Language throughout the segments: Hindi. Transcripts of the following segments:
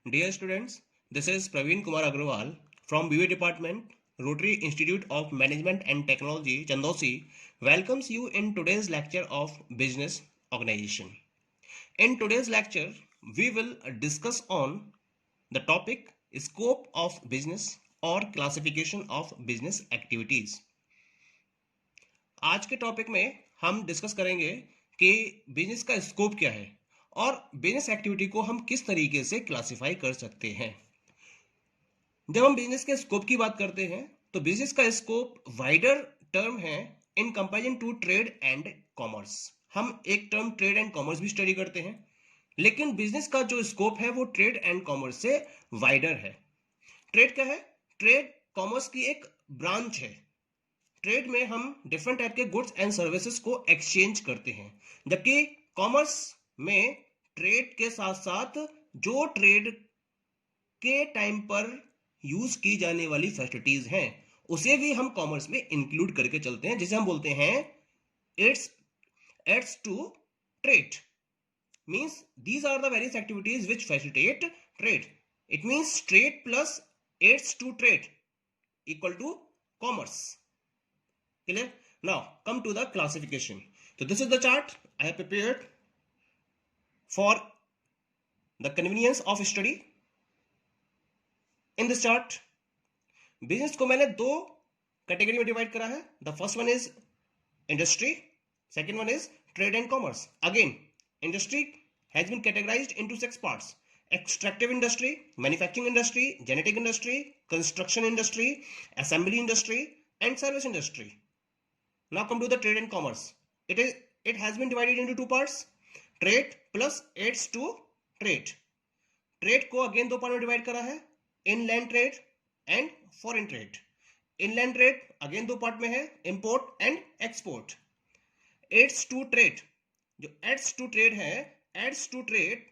Dear students, this is Praveen Kumar Agrawal from BA Department, Rotary Institute of Management and Technology, Chandosi, welcomes you in today's lecture of Business Organization. In today's lecture, we will discuss on the topic Scope of Business or Classification of Business Activities. आज के टॉपिक में हम डिस्कस करेंगे कि बिजनेस का स्कोप क्या है और बिजनेस एक्टिविटी को हम किस तरीके से क्लासिफाई कर सकते हैं। जब हम बिजनेस के स्कोप की बात करते हैं तो बिजनेस का स्कोप वाइडर टर्म है in comparison to trade and commerce. हम एक टर्म ट्रेड एंड कॉमर्स भी स्टडी करते हैं, लेकिन बिजनेस का जो स्कोप है वो ट्रेड एंड कॉमर्स से वाइडर है। ट्रेड क्या है? ट्रेड कॉमर्स की एक ब्रांच है। ट्रेड में हम डिफरेंट टाइप के गुड्स एंड सर्विसेज को एक्सचेंज करते हैं, जबकि कॉमर्स में ट्रेड के साथ साथ जो ट्रेड के टाइम पर यूज की जाने वाली फैसिलिटीज हैं उसे भी हम कॉमर्स में इंक्लूड करके चलते हैं, जिसे हम बोलते हैं its aids to trade. Means these are the various activities which facilitate trade. It means trade plus aids to trade equal to commerce. Clear? Now come to the classification. So this is the chart I have prepared for the convenience of study. In this chart, business को मैंने दो कैटेगरी में डिवाइड करा है. The first one is industry, second one is trade and commerce. Again, industry has been categorized into 6 parts: extractive industry, manufacturing industry, genetic industry, construction industry, assembly industry, and service industry. Now come to the trade and commerce. It has been divided into 2 parts: trade plus aids to trade. Trade को अगेन दो पार्ट में डिवाइड करा है: inland trade and foreign trade. Inland trade again दो पार्ट में है: import and export. Aids to trade, जो एड्स टू ट्रेड है, aids to trade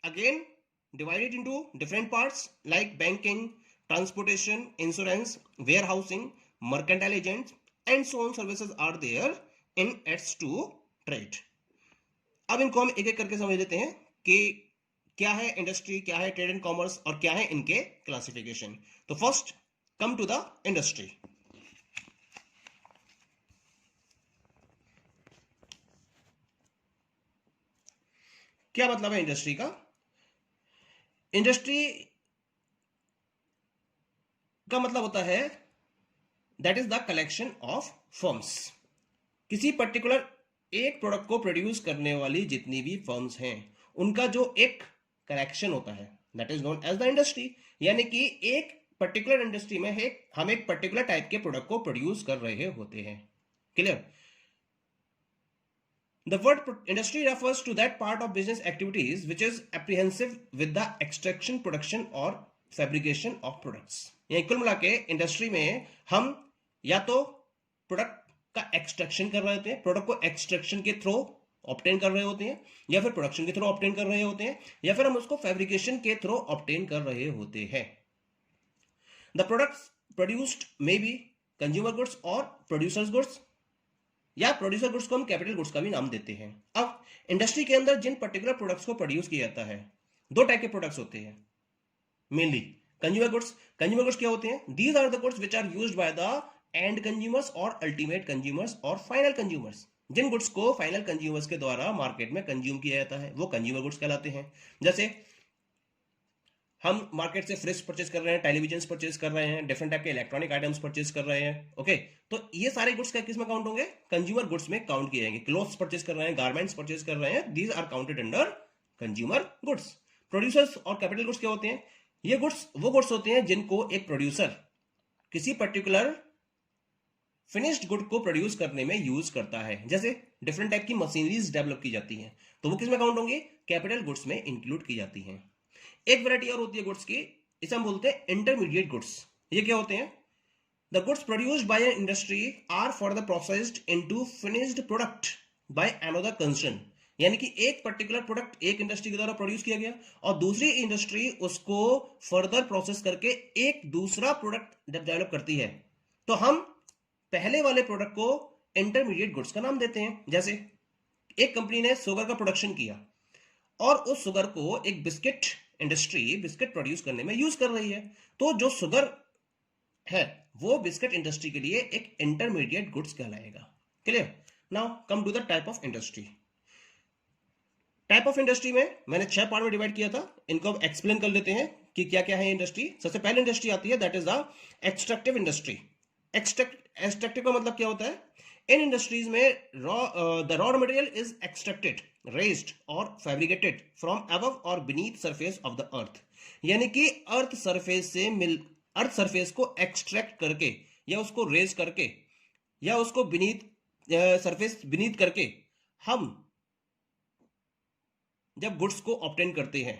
again divided into different parts like banking, transportation, insurance, warehousing, mercantile agents and so on services are there in adds to trade. अब इनको हम एक एक करके समझ लेते हैं कि क्या है इंडस्ट्री, क्या है ट्रेड एंड कॉमर्स और क्या है इनके क्लासिफिकेशन. तो first come to the industry. क्या मतलब है इंडस्ट्री का? इंडस्ट्री का मतलब होता है that is the collection of firms. किसी पर्टिकुलर एक प्रोडक्ट को प्रोड्यूस करने वाली जितनी भी फर्म्स हैं उनका जो एक कलेक्शन होता है that is known as the industry. यानी कि एक पर्टिकुलर इंडस्ट्री में हम एक पर्टिकुलर टाइप के प्रोडक्ट को प्रोड्यूस कर रहे होते हैं. Clear? The word industry refers to that part of business activities which is apprehensive with the extraction, production or fabrication of products. यानी कुल मिला के इंडस्ट्री में हम या तो प्रोडक्ट का एक्सट्रैक्शन कर रहे होते हैं, प्रोडक्ट को एक्सट्रैक्शन के थ्रू ऑब्टेन कर रहे होते हैं, या फिर प्रोडक्शन के थ्रू ऑब्टेन कर रहे होते हैं, या फिर हम उसको फैब्रिकेशन के थ्रू ऑब्टेन कर रहे होते हैं. The products produced may be consumer goods और प्रोड्यूसर्स गुड्स, या प्रोड्यूसर गुड्स को हम कैपिटल गुड्स का भी नाम देते हैं. अब इंडस्ट्री के अंदर जिन पर्टिकुलर प्रोडक्ट्स को प्रोड्यूस किया जाता है, दो टाइप के प्रोडक्ट्स होते हैं mainly. Consumer goods. Consumer goods क्या होते हैं? These are the goods which are used by the end consumers और अल्टीमेट कंज्यूमर्स और फाइनल कंज्यूमर्स. जिन गुड्स को फाइनल कंज्यूमर्स के द्वारा मार्केट में कंज्यूम किया जाता है वो कंज्यूमर गुड्स कहलाते हैं. जैसे हम मार्केट से फ्रिज परचेज कर रहे हैं, टेलीविजन परचेज कर रहे हैं, डिफरेंट टाइप के इलेक्ट्रॉनिक आइटम्स परचेज कर रहे हैं. ओके, तो ये सारे गुड्स का किस में काउंट होंगे? कंज्यूमर गुड्स में काउंट किए जाएंगे. क्लोथ्स परचेज कर रहे हैं, गारमेंट्स परचेज कर रहे हैं, these are counted under consumer goods. Producers और कैपिटल गुड्स क्या होते हैं? ये गुड्स वो गुड्स होते हैं जिनको एक प्रोड्यूसर किसी पर्टिकुलर फिनिश्ड गुड को प्रोड्यूस करने में यूज करता है. जैसे डिफरेंट टाइप की मशीनरीज डेवलप की जाती हैं, तो वो किस में काउंट होंगे? कैपिटल गुड्स में इंक्लूड की जाती हैं. एक वैरायटी और होती है गुड्स की, इसे हम बोलते हैं इंटरमीडिएट गुड्स. ये क्या होते हैं? The goods produced by an industry are for the processed into finished product by another concern. यानी कि एक पर्टिकुलर प्रोडक्ट एक इंडस्ट्री के द्वारा प्रोड्यूस किया गया और दूसरी इंडस्ट्री उसको फर्दर प्रोसेस करके एक दूसरा प्रोडक्ट डेवलप करती है, तो हम पहले वाले प्रोडक्ट को इंटरमीडिएट गुड्स का नाम देते हैं. जैसे एक कंपनी ने शुगर का प्रोडक्शन किया और उस शुगर को एक बिस्किट इंडस्ट्री बिस्किट प्रोड्यूस करने में यूज कर रही है। तो जो शुगर है वो बिस्किट इंडस्ट्री के लिए एक इंटरमीडिएट गुड्स कहलाएगा। Clear? Now come to the type of industry. Type of industry में मैंने 6 पार्ट में डिवाइड किया था, इनको अब एक्सप्लेन कर लेते हैं कि क्या क्या है इंडस्ट्री। सबसे पहले इंडस्ट्री आती है that is the extractive industry. Extractive का मतलब क्या होता है? इन इंडस्ट्रीज में the raw material is extracted, raised और फैब्रिकेटेड फ्रॉम अबव और beneath surface of the earth. यानी कि अर्थ सरफेस को एक्सट्रैक्ट करके या उसको रेज करके या उसको बीनीथ सरफेस बीनीथ करके हम जब गुड्स को ऑब्टेन करते हैं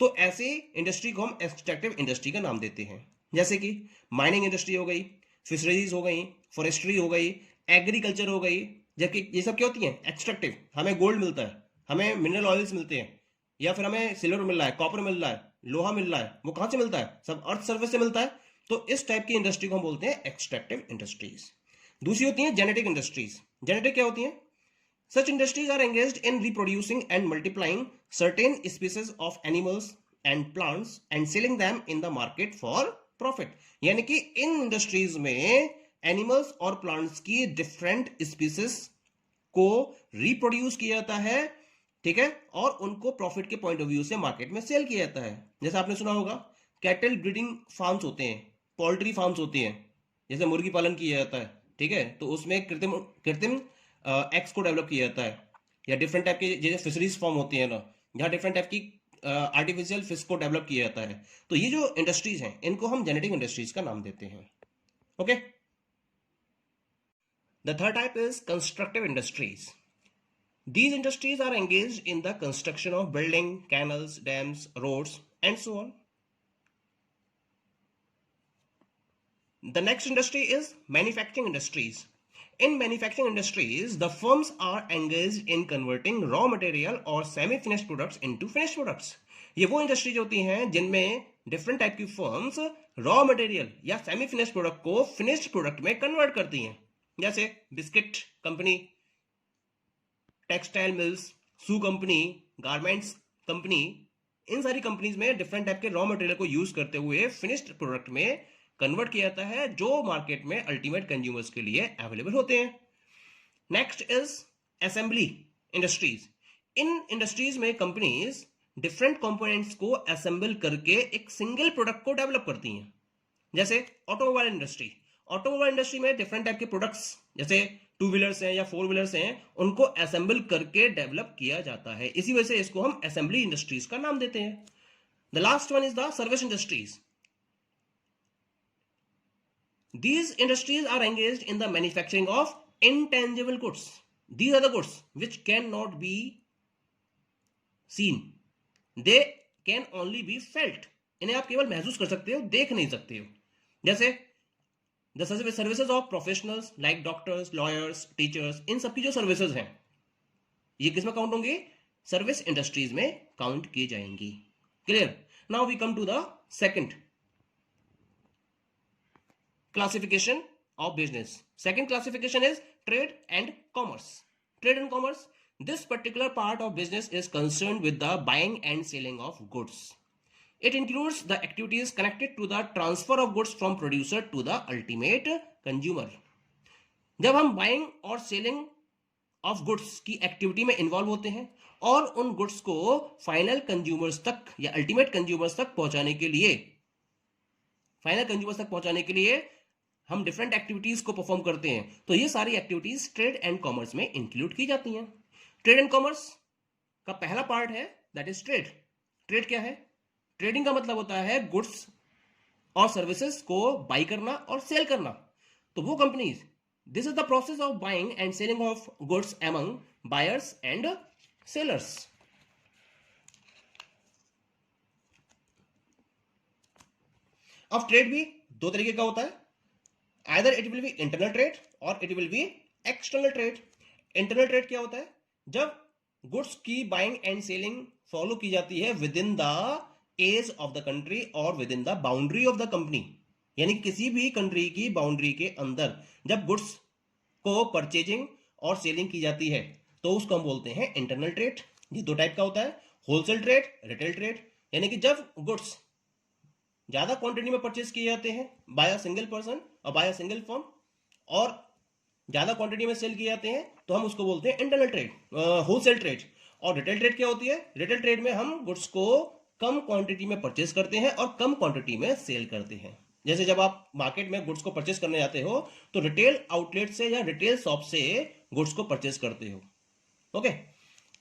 तो ऐसे इंडस्ट्री को हम एक्सट्रैक्टिव इंडस्ट्री का नाम देते हैं। जैसे कि माइनिंग इंडस्ट्री हो गई, फिशरीज हो गई, फॉरेस्ट्री हो गई, एग्रीकल्चर हो गई। जबकि ये सब क्या होती है? एक्सट्रैक्टिव। हमें गोल्ड मिलता है, हमें मिनरल ऑयल्स मिलते हैं, या फिर हमें सिल्वर मिल रहा है, कॉपर मिल रहा है, लोहा मिल रहा है। वो कहां से मिलता है? सब अर्थ सर्फेस से मिलता है। तो इस टाइप की इंडस्ट्री को हम बोलते हैं एक्सट्रैक्टिव इंडस्ट्रीज। दूसरी होती है जेनेटिक इंडस्ट्रीज। जेनेटिक क्या होती है? Such industries are engaged in reproducing and multiplying certain species of animals and plants and selling them in the market for profit. यानी कि इन इंडस्ट्रीज में एनिमल्स और प्लांट्स की डिफरेंट स्पीसीज को रिप्रोड्यूस किया जाता है, ठीक है, और उनको प्रॉफिट के पॉइंट ऑफ व्यू से मार्केट में सेल किया जाता है। जैसे आपने सुना होगा कैटल ब्रीडिंग फार्म्स होते हैं, पोल्ट्री फार्म्स होती हैं, जैसे मुर्गी पालन किया जाता है, ठीक है, तो उसमें कृत्रिम एक्स को डेवलप किया जाता है, या डिफरेंट टाइप के जैसे फिशरीज फॉर्म होती है ना, जहाँ डिफरेंट टाइप की आर्टिफिशियल फिश को डेवलप किया जाता है। तो ये जो इंडस्ट्रीज हैं इनको हम जेनेटिक इंडस्ट्रीज का नाम देते हैं। Okay, the third type is constructive industries. These industries are engaged in the construction of building, canals, dams, roads, and so on. The next industry is manufacturing industries. In manufacturing industries, the firms are engaged in converting raw material or semi-finished products into finished products. ये वो इंडस्ट्रीज होती हैं जिनमें डिफरेंट टाइप की फर्म्स रॉ मटेरियल या सेमी फिनिश्ड प्रोडक्ट को फिनिश्ड प्रोडक्ट में कन्वर्ट करती हैं। जैसे बिस्किट कंपनी, टेक्सटाइल मिल्स, शू कंपनी, गारमेंट्स कंपनी, इन सारी कंपनीज में डिफरेंट टाइप के रॉ मटेरियल को यूज करते हुए फिनिश्ड प्रोडक्ट में कन्वर्ट किया जाता है जो मार्केट में अल्टीमेट कंज्यूमर्स के लिए अवेलेबल होते हैं। Next is assembly industries. In industries में कंपनीज डिफरेंट कंपोनेंट्स को असेंबल करके एक सिंगल प्रोडक्ट को डेवलप करती हैं। जैसे ऑटोमोबाइल इंडस्ट्री। ऑटोमोबाइल इंडस्ट्री में डिफरेंट टाइप के प्रोडक्ट्स जैसे 2 व्हीलर्स हैं या 4 व्हीलर्स हैं, उनको असेंबल करके डेवलप किया जाता है। इसी वजह से इसको हम असेंबली इंडस्ट्रीज का नाम देते हैं। The last one is the service industries. These industries are engaged in the manufacturing of intangible goods. These are the goods which cannot be seen. They can only be felt. इन्हें आप केवल महसूस कर सकते हो, देख नहीं सकते हो। जैसे the services of professionals like doctors, lawyers, teachers, इन सबकी जो सर्विसेज हैं ये किसमें काउंट होंगे? सर्विस इंडस्ट्रीज में काउंट की जाएंगी। Clear? Now we come to the second classification of business. Second classification is trade and commerce. Trade and commerce. This particular part of business is concerned with the buying and selling of goods. It includes the activities connected to the transfer of goods from producer to the ultimate consumer. जब हम buying और selling of goods की एक्टिविटी में इन्वॉल्व होते हैं और उन गुड्स को फाइनल कंज्यूमर्स तक या अल्टीमेट कंज्यूमर्स तक पहुंचाने के लिए हम डिफरेंट एक्टिविटीज को परफॉर्म करते हैं, तो ये सारी एक्टिविटीज ट्रेड एंड कॉमर्स में इंक्लूड की जाती हैं। ट्रेड एंड कॉमर्स का पहला पार्ट है दैट इज ट्रेड। ट्रेड क्या है? ट्रेडिंग का मतलब होता है गुड्स और सर्विसेज को बाई करना और सेल करना। तो वो companies, this is the process of buying and selling of goods among buyers and sellers. अब ट्रेड भी दो तरीके का होता है, either it will be internal trade or it will be external trade. Internal trade क्या होता है? जब गुड्स की बाइंग एंड सेलिंग फॉलो की जाती है within the age of the country और within the boundary of the company, यानी किसी भी कंट्री की बाउंड्री के अंदर जब गुड्स को परचेजिंग और सेलिंग की जाती है तो उसको हम बोलते हैं इंटरनल ट्रेड। ये दो टाइप का होता है, होलसेल ट्रेड, रिटेल ट्रेड। यानी कि जब गुड्स ज्यादा क्वांटिटी में परचेज किए जाते हैं बाय अ सिंगल पर्सन और बाय अ सिंगल फर्म, और ज्यादा क्वांटिटी में सेल किए जाते हैं, तो हम उसको बोलते हैं इंटरनल ट्रेड, होलसेल ट्रेड। और रिटेल ट्रेड क्या होती है? रिटेल ट्रेड में हम गुड्स को कम क्वांटिटी में परचेज करते हैं और कम क्वांटिटी में सेल करते हैं। जैसे जब आप मार्केट में गुड्स को परचेज करने जाते हो तो रिटेल आउटलेट से या रिटेल शॉप से गुड्स को परचेज करते हो। Okay,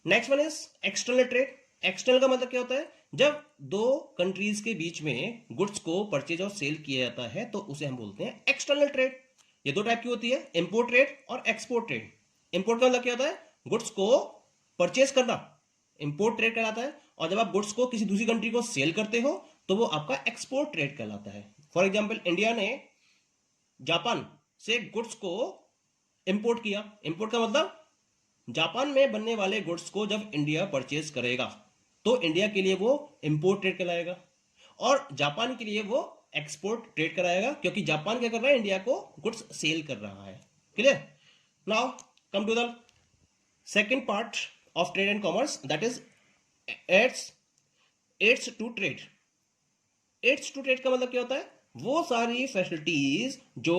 next one is external trade. External का मतलब क्या होता है? जब दो कंट्रीज के बीच में गुड्स को परचेज और सेल किया जाता है तो उसे हम बोलते हैं एक्सटर्नल ट्रेड। ये दो टाइप की होती है, इंपोर्ट ट्रेड और एक्सपोर्ट ट्रेड। इंपोर्ट का मतलब क्या होता है? गुड्स को परचेज करना, इंपोर्ट ट्रेड कहलाता है। और जब आप गुड्स को किसी दूसरी कंट्री को सेल करते हो तो वो आपका एक्सपोर्ट ट्रेड कहलाता है। फॉर एग्जाम्पल, इंडिया ने जापान से गुड्स को इंपोर्ट किया। इंपोर्ट का मतलब जापान में बनने वाले गुड्स को जब इंडिया परचेज करेगा तो इंडिया के लिए वो इंपोर्ट ट्रेड कहलाएगा, और जापान के लिए वो एक्सपोर्ट ट्रेड कराएगा, क्योंकि जापान क्या कर रहा है? इंडिया को गुड्स सेल कर रहा है। Clear? Now come to the second part of trade and commerce, that is aids to trade. Aids to trade का मतलब क्या होता है? वो सारी फैसिलिटीज जो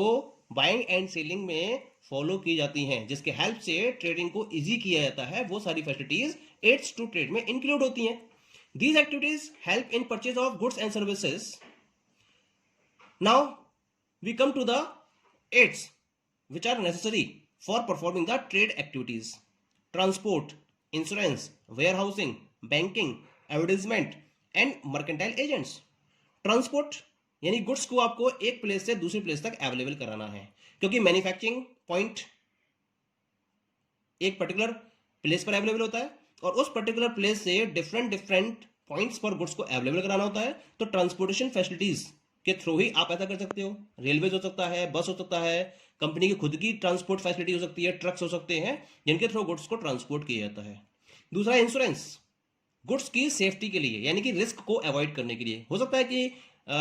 बाइंग एंड सेलिंग में फॉलो की जाती हैं, जिसके हेल्प से ट्रेडिंग को इजी किया जाता है, वो सारी फैसिलिटीज एड्स टू ट्रेड में इंक्लूड होती हैं। These activities help in purchase of goods and services. Now we come to the aids which are necessary for performing the trade activities: transport, insurance, warehousing, banking, advertisement and mercantile agents. Transport यानी गुड्स को आपको एक प्लेस से दूसरी प्लेस तक अवेलेबल कराना है, क्योंकि मैन्युफैक्चरिंग पॉइंट एक पर्टिकुलर प्लेस पर अवेलेबल होता है और उस पर्टिकुलर प्लेस से डिफरेंट डिफरेंट पॉइंट्स पर गुड्स को अवेलेबल कराना होता है। तो ट्रांसपोर्टेशन फैसिलिटीज के थ्रू ही आप ऐसा कर सकते हो। रेलवे हो सकता है, बस हो सकता है, कंपनी की खुद की ट्रांसपोर्ट फैसिलिटी हो सकती है, ट्रक्स हो सकते हैं जिनके थ्रू गुड्स को ट्रांसपोर्ट किया जाता है। दूसरा, इंश्योरेंस, गुड्स की सेफ्टी के लिए, यानी कि रिस्क को अवॉइड करने के लिए। हो सकता है कि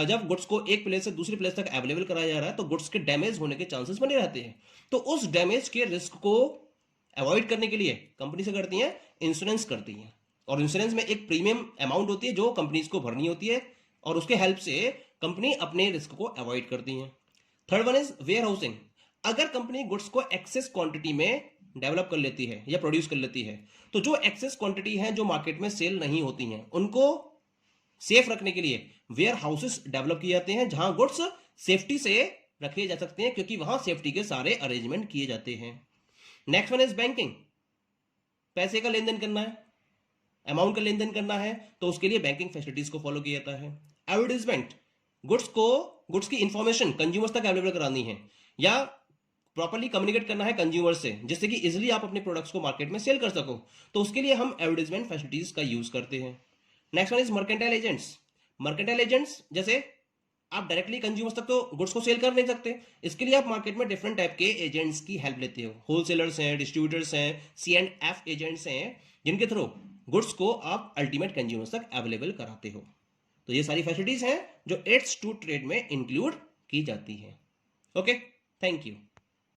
जब गुड्स को एक प्लेस से दूसरी प्लेस तक अवेलेबल कराया जा रहा है तो गुड्स के डैमेज होने के चांसेस बने रहते हैं, तो उस डैमेज के रिस्क को अवॉइड करने के लिए कंपनी से करती है इंश्योरेंस करती है। और इंश्योरेंस में एक प्रीमियम अमाउंट होती है जो कंपनीज को भरनी होती है, और उसके हेल्प से कंपनी अपने रिस्क को अवॉइड करती है। Third one is warehousing. अगर कंपनी गुड्स को एक्सेस क्वांटिटी में डेवलप कर लेती है या प्रोड्यूस कर लेती है, तो जो एक्सेस क्वांटिटी है जो मार्केट में सेल नहीं होती हैं, उनको सेफ रखने के लिए वेयर हाउसेस डेवलप किए जाते हैं, जहां गुड्स सेफ्टी से रखे जा सकते हैं, क्योंकि वहां सेफ्टी के सारे अरेंजमेंट किए जाते हैं। Next one is banking. पैसे का लेन देन करना है, अमाउंट का लेन देन करना है, तो उसके लिए बैंकिंग फैसिलिटीज को फॉलो किया जाता है। एडवर्टीजमेंट, गुड्स की इंफॉर्मेशन कंज्यूमर्स तक अवेलेबल करानी है या प्रॉपर्ली कम्युनिकेट करना है कंज्यूमर से, जिससे कि इजिली आप अपने प्रोडक्ट्स को मार्केट में सेल कर सको, तो उसके लिए हम एडवर्टीजमेंट फैसिलिटीज का यूज करते हैं। Next one is mercantile agents. Mercantile agents जैसे आप डायरेक्टली कंज्यूमर्स तक तो गुड्स को सेल कर नहीं सकते, इसके लिए आप मार्केट में डिफरेंट टाइप के एजेंट्स की हेल्प लेते हो। होलसेलर्स हैं, डिस्ट्रीब्यूटर्स हैं, C&F एजेंट्स हैं, जिनके थ्रू गुड्स को आप अल्टीमेट कंज्यूमर्स तक अवेलेबल कराते हो। तो ये सारी फैसिलिटीज हैं जो एड्स टू ट्रेड में इंक्लूड की जाती हैं। Okay, thank you.